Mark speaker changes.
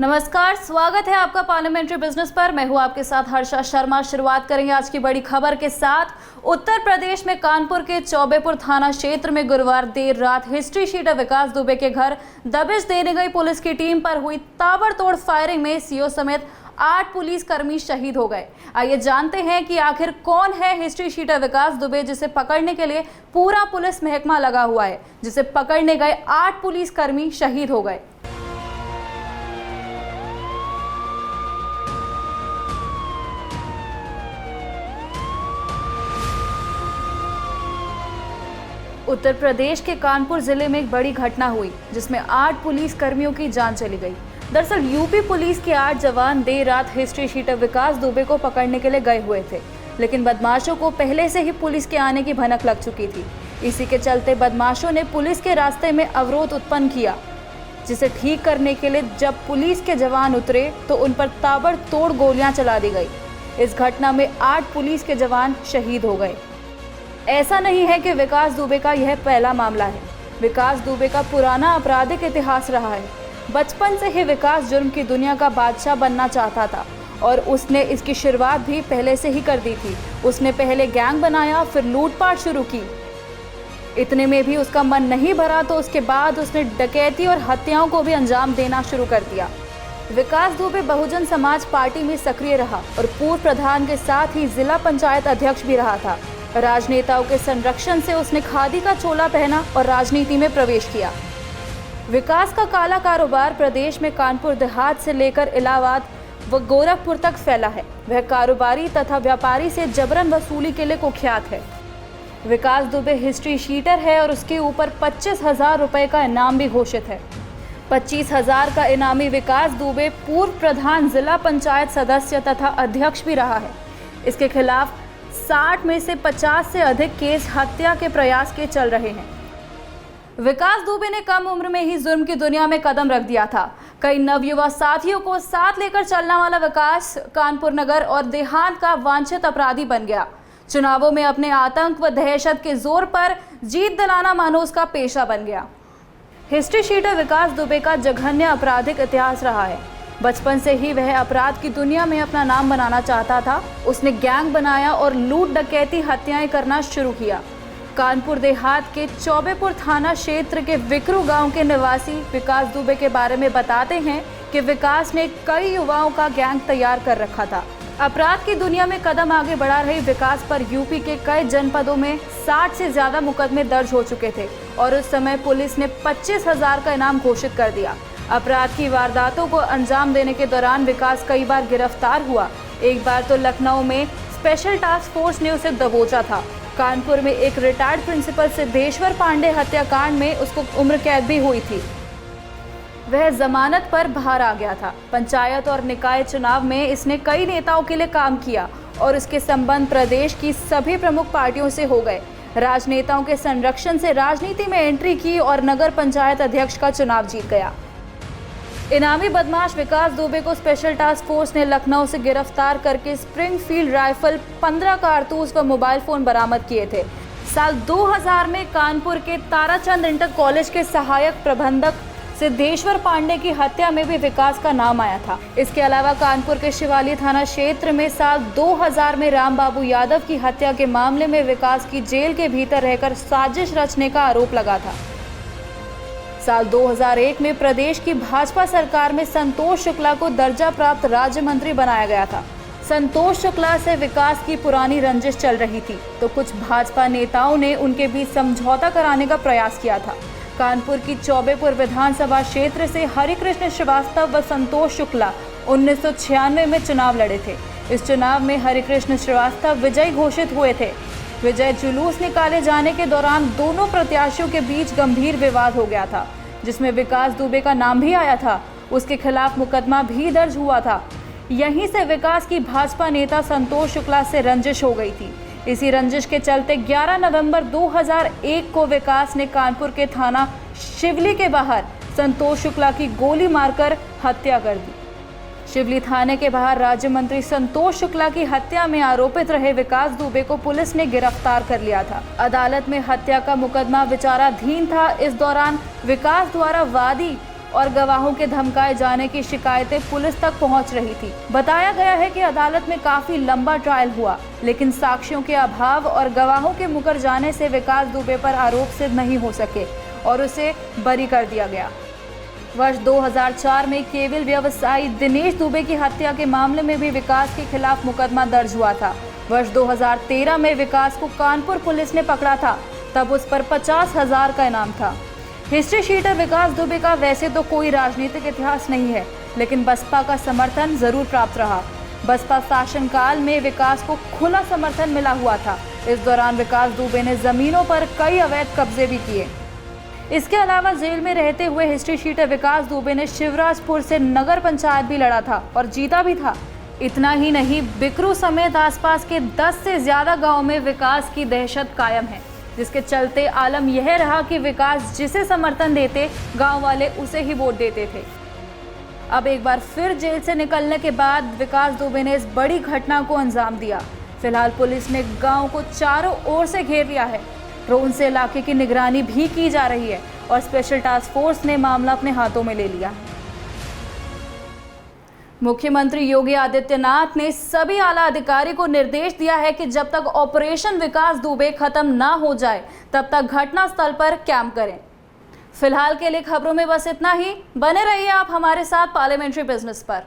Speaker 1: नमस्कार, स्वागत है आपका पार्लियामेंट्री बिजनेस पर। मैं हूं आपके साथ हर्षा शर्मा। शुरुआत करेंगे आज की बड़ी खबर के साथ। उत्तर प्रदेश में कानपुर के चौबेपुर थाना क्षेत्र में गुरुवार देर रात हिस्ट्री शीटर विकास दुबे के घर दबिश देने गई पुलिस की टीम पर हुई ताबड़तोड़ फायरिंग में सीओ समेत 8 पुलिसकर्मी शहीद हो गए। आइए जानते हैं कि आखिर कौन है हिस्ट्री शीटर विकास दुबे, जिसे पकड़ने के लिए पूरा पुलिस महकमा लगा हुआ है। जिसे पकड़ने गए 8 पुलिसकर्मी शहीद हो गए। उत्तर प्रदेश के कानपुर जिले में एक बड़ी घटना हुई, जिसमें 8 पुलिस कर्मियों की जान चली गई। दरअसल यूपी पुलिस के 8 जवान देर रात हिस्ट्री शीटर विकास दुबे को पकड़ने के लिए गए हुए थे, लेकिन बदमाशों को पहले से ही पुलिस के आने की भनक लग चुकी थी। इसी के चलते बदमाशों ने पुलिस के रास्ते में अवरोध उत्पन्न किया, जिसे ठीक करने के लिए जब पुलिस के जवान उतरे तो उन पर ताबड़तोड़ गोलियां चला दी गई। इस घटना में 8 पुलिस के जवान शहीद हो गए। ऐसा नहीं है कि विकास दुबे का यह पहला मामला है। विकास दुबे का पुराना आपराधिक इतिहास रहा है। बचपन से ही विकास जुर्म की दुनिया का बादशाह बनना चाहता था और उसने इसकी शुरुआत भी पहले से ही कर दी थी। उसने पहले गैंग बनाया, फिर लूटपाट शुरू की। इतने में भी उसका मन नहीं भरा तो उसके बाद उसने डकैती और हत्याओं को भी अंजाम देना शुरू कर दिया। विकास दुबे बहुजन समाज पार्टी में सक्रिय रहा और पूर्व प्रधान के साथ ही जिला पंचायत अध्यक्ष भी रहा था। राजनेताओं के संरक्षण से उसने खादी का चोला पहना और राजनीति में प्रवेश किया। विकास का काला कारोबार प्रदेश में कानपुर देहात से लेकर इलाहाबाद व गोरखपुर तक फैला है। वह कारोबारी तथा व्यापारी से जबरन वसूली के लिए कुख्यात है। विकास दुबे हिस्ट्री शीटर है और उसके ऊपर 25,000 रुपए का इनाम भी घोषित है। 25,000 का इनामी विकास दुबे पूर्व प्रधान, जिला पंचायत सदस्य तथा अध्यक्ष भी रहा है। इसके खिलाफ 60 में से 50 से अधिक केस हत्या के प्रयास के चल रहे हैं। विकास दुबे ने कम उम्र में ही जुर्म की दुनिया में कदम रख दिया था। कई नवयुवा साथियों को साथ लेकर चलने वाला विकास कानपुर नगर और देहात का वांछित अपराधी बन गया। चुनावों में अपने आतंक व दहशत के जोर पर जीत दिलाना मानो उसका पेशा बन गया। हिस्ट्री शीटर विकास दुबे का जघन्य आपराधिक इतिहास रहा है। बचपन से ही वह अपराध की दुनिया में अपना नाम बनाना चाहता था। उसने गैंग बनाया और लूट, डकैती, हत्याएं करना शुरू किया। कानपुर देहात के चौबेपुर थाना क्षेत्र के विकरू गांव के निवासी विकास दुबे के बारे में बताते हैं कि विकास ने कई युवाओं का गैंग तैयार कर रखा था। अपराध की दुनिया में कदम आगे बढ़ा रहे विकास पर यूपी के कई जनपदों में 60 से ज्यादा मुकदमे दर्ज हो चुके थे और उस समय पुलिस ने 25,000 का इनाम घोषित कर दिया। अपराध की वारदातों को अंजाम देने के दौरान विकास कई बार गिरफ्तार हुआ। एक बार तो लखनऊ में स्पेशल टास्क फोर्स ने उसे दबोचा था। कानपुर में एक रिटायर्ड प्रिंसिपल सिद्धेश्वर पांडे हत्याकांड में उसको उम्र कैद भी हुई थी। वह जमानत पर बाहर आ गया था। पंचायत और निकाय चुनाव में इसने कई नेताओं के लिए काम किया और इसके संबंध प्रदेश की सभी प्रमुख पार्टियों से हो गए। राजनेताओं के संरक्षण से राजनीति में एंट्री की और नगर पंचायत अध्यक्ष का चुनाव जीत गया। इनामी बदमाश विकास दुबे को स्पेशल टास्क फोर्स ने लखनऊ से गिरफ्तार करके स्प्रिंगफील्ड राइफल, 15 कारतूस व मोबाइल फोन बरामद किए थे। साल 2000 में कानपुर के ताराचंद इंटर कॉलेज के सहायक प्रबंधक सिद्धेश्वर पांडे की हत्या में भी विकास का नाम आया था। इसके अलावा कानपुर के शिवाली थाना क्षेत्र में साल 2000 में राम बाबू यादव की हत्या के मामले में विकास की जेल के भीतर रहकर साजिश रचने का आरोप लगा था। साल 2001 में प्रदेश की भाजपा सरकार में संतोष शुक्ला को दर्जा प्राप्त राज्य मंत्री बनाया गया था। संतोष शुक्ला से विकास की पुरानी रंजिश चल रही थी, तो कुछ भाजपा नेताओं ने उनके बीच समझौता कराने का प्रयास किया था। कानपुर की चौबेपुर विधानसभा क्षेत्र से हरिकृष्ण श्रीवास्तव व संतोष शुक्ला 1996 में चुनाव लड़े थे। इस चुनाव में हरिकृष्ण श्रीवास्तव विजयी घोषित हुए थे। विजय जुलूस निकाले जाने के दौरान दोनों प्रत्याशियों के बीच गंभीर विवाद हो गया था, जिसमें विकास दुबे का नाम भी आया था। उसके खिलाफ मुकदमा भी दर्ज हुआ था। यहीं से विकास की भाजपा नेता संतोष शुक्ला से रंजिश हो गई थी। इसी रंजिश के चलते 11 नवंबर 2001 को विकास ने कानपुर के थाना शिवली के बाहर संतोष शुक्ला की गोली मारकर हत्या कर दी। शिवली थाने के बाहर राज्य मंत्री संतोष शुक्ला की हत्या में आरोपित रहे विकास दुबे को पुलिस ने गिरफ्तार कर लिया था। अदालत में हत्या का मुकदमा विचाराधीन था। इस दौरान विकास द्वारा वादी और गवाहों के धमकाए जाने की शिकायतें पुलिस तक पहुंच रही थी। बताया गया है कि अदालत में काफी लंबा ट्रायल हुआ, लेकिन साक्ष्यों के अभाव और गवाहों के मुकर जाने से विकास दुबे पर आरोप सिद्ध नहीं हो सके और उसे बरी कर दिया गया। वर्ष 2004 में केबल व्यवसायी दिनेश दुबे की हत्या के मामले में भी विकास के खिलाफ मुकदमा दर्ज हुआ था। वर्ष 2013 में विकास को कानपुर पुलिस ने पकड़ा था, तब उस पर 50,000 का इनाम था। हिस्ट्री शीटर विकास दुबे का वैसे तो कोई राजनीतिक इतिहास नहीं है, लेकिन बसपा का समर्थन जरूर प्राप्त रहा। बसपा शासनकाल में विकास को खुला समर्थन मिला हुआ था। इस दौरान विकास दुबे ने जमीनों पर कई अवैध कब्जे भी किए। इसके अलावा जेल में रहते हुए हिस्ट्री शीटर विकास दुबे ने शिवराजपुर से नगर पंचायत भी लड़ा था और जीता भी था। इतना ही नहीं, बिकरू समेत आसपास के 10 से ज्यादा गांव में विकास की दहशत कायम है, जिसके चलते आलम यह रहा कि विकास जिसे समर्थन देते, गांव वाले उसे ही वोट देते थे। अब एक बार फिर जेल से निकलने के बाद विकास दुबे ने इस बड़ी घटना को अंजाम दिया। फिलहाल पुलिस ने गांव को चारों ओर से घेर लिया है। ड्रोन से इलाके की निगरानी भी की जा रही है और स्पेशल टास्क फोर्स ने मामला अपने हाथों में ले लिया। मुख्यमंत्री योगी आदित्यनाथ ने सभी आला अधिकारी को निर्देश दिया है कि जब तक ऑपरेशन विकास दुबे खत्म ना हो जाए, तब तक घटनास्थल पर कैंप करें। फिलहाल के लिए खबरों में बस इतना ही। बने रहिए आप हमारे साथ पार्लियामेंट्री बिजनेस पर।